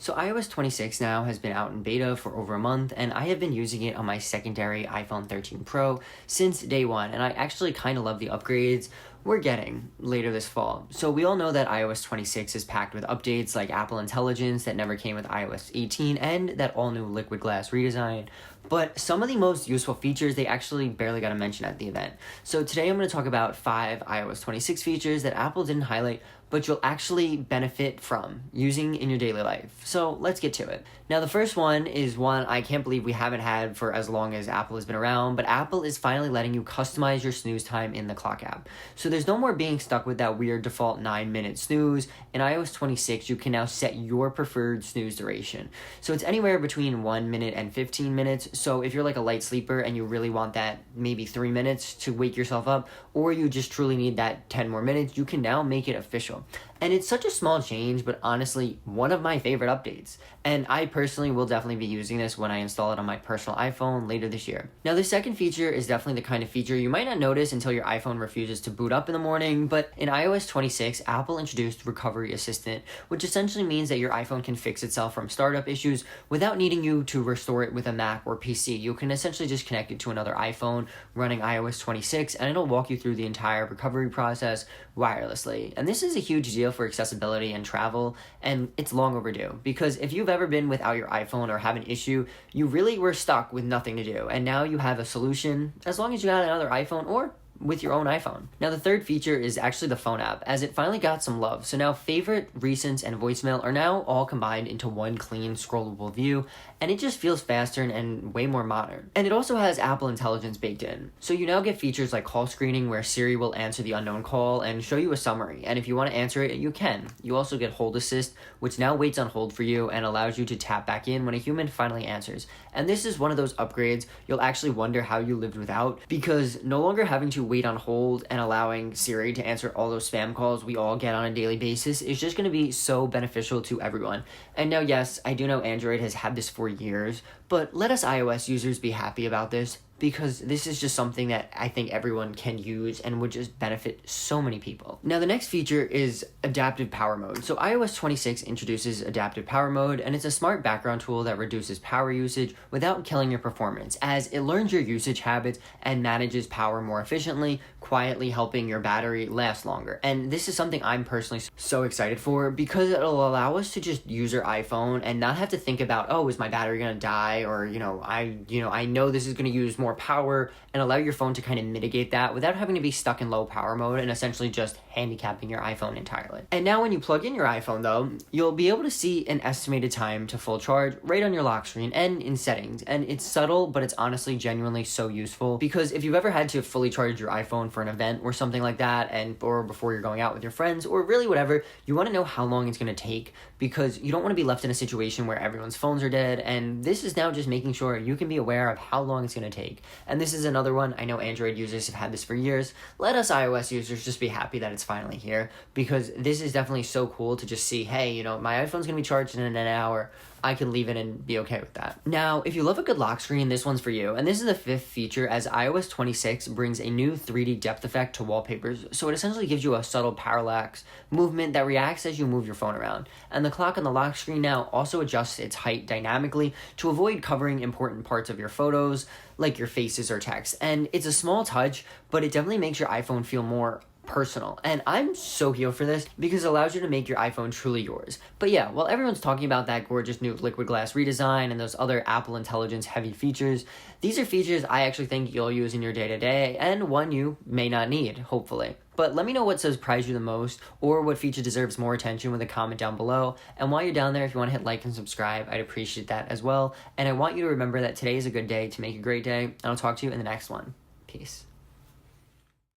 So iOS 26 now has been out in beta for over a month, and I have been using it on my secondary iPhone 13 Pro since day one, and I actually kind of love the upgrades we're getting later this fall. So we all know that iOS 26 is packed with updates like Apple Intelligence that never came with iOS 18 and that all-new Liquid Glass redesign. But some of the most useful features they actually barely got a mention at the event. So today I'm going to talk about 5 iOS 26 features that Apple didn't highlight, but you'll actually benefit from using in your daily life. So let's get to it. Now the first one is one I can't believe we haven't had for as long as Apple has been around, but Apple is finally letting you customize your snooze time in the clock app. So there's no more being stuck with that weird default 9-minute snooze. In iOS 26, you can now set your preferred snooze duration. So it's anywhere between 1 minute and 15 minutes. So if you're like a light sleeper and you really want that maybe 3 minutes to wake yourself up, or you just truly need that 10 more minutes, you can now make it official. And it's such a small change, but honestly, one of my favorite updates. And I personally will definitely be using this when I install it on my personal iPhone later this year. Now, the second feature is definitely the kind of feature you might not notice until your iPhone refuses to boot up in the morning, but in iOS 26, Apple introduced Recovery Assistant, which essentially means that your iPhone can fix itself from startup issues without needing you to restore it with a Mac or PC. You can essentially just connect it to another iPhone running iOS 26, and it'll walk you through the entire recovery process wirelessly. And this is a huge deal for accessibility and travel, and it's long overdue, because if you've ever been without your iPhone or have an issue, you really were stuck with nothing to do, and now you have a solution as long as you got another iPhone or with your own iPhone. Now the third feature is actually the phone app, as it finally got some love. So now favorite, recents, and voicemail are now all combined into one clean scrollable view, and it just feels faster and way more modern. And it also has Apple Intelligence baked in. So you now get features like call screening, where Siri will answer the unknown call and show you a summary, and if you want to answer it, you can. You also get Hold Assist, which now waits on hold for you and allows you to tap back in when a human finally answers. And this is one of those upgrades you'll actually wonder how you lived without, because no longer having to wait on hold and allowing Siri to answer all those spam calls we all get on a daily basis is just going to be so beneficial to everyone. And now, yes, I do know Android has had this for years, but let us iOS users be happy about this, because this is just something that I think everyone can use and would just benefit so many people. Now the next feature is adaptive power mode. So iOS 26 introduces adaptive power mode, and it's a smart background tool that reduces power usage without killing your performance, as it learns your usage habits and manages power more efficiently, quietly helping your battery last longer. And this is something I'm personally so excited for, because it'll allow us to just use our iPhone and not have to think about, oh, is my battery gonna die, or I know this is gonna use more power, and allow your phone to kind of mitigate that without having to be stuck in low power mode and essentially just handicapping your iPhone entirely. And now when you plug in your iPhone though, you'll be able to see an estimated time to full charge right on your lock screen and in settings. And it's subtle, but it's honestly genuinely so useful, because if you've ever had to fully charge your iPhone for an event or something like that, or before you're going out with your friends, or really whatever, you want to know how long it's going to take, because you don't want to be left in a situation where everyone's phones are dead. And this is now just making sure you can be aware of how long it's going to take. And this is another one, I know Android users have had this for years. Let us iOS users just be happy that it's finally here, because this is definitely so cool to just see, hey, my iPhone's going to be charged in an hour. I can leave it and be okay with that. Now, if you love a good lock screen, this one's for you. And this is the fifth feature, as iOS 26 brings a new 3D depth effect to wallpapers. So it essentially gives you a subtle parallax movement that reacts as you move your phone around. And the clock on the lock screen now also adjusts its height dynamically to avoid covering important parts of your photos, like your faces or text. And it's a small touch, but it definitely makes your iPhone feel more personal. And I'm so here for this, because it allows you to make your iPhone truly yours. But yeah, while everyone's talking about that gorgeous new liquid glass redesign and those other Apple Intelligence heavy features, these are features I actually think you'll use in your day-to-day, and one you may not need, hopefully. But let me know what surprised you the most, or what feature deserves more attention, with a comment down below. And while you're down there, if you want to hit like and subscribe, I'd appreciate that as well. And I want you to remember that today is a good day to make a great day, and I'll talk to you in the next one. Peace.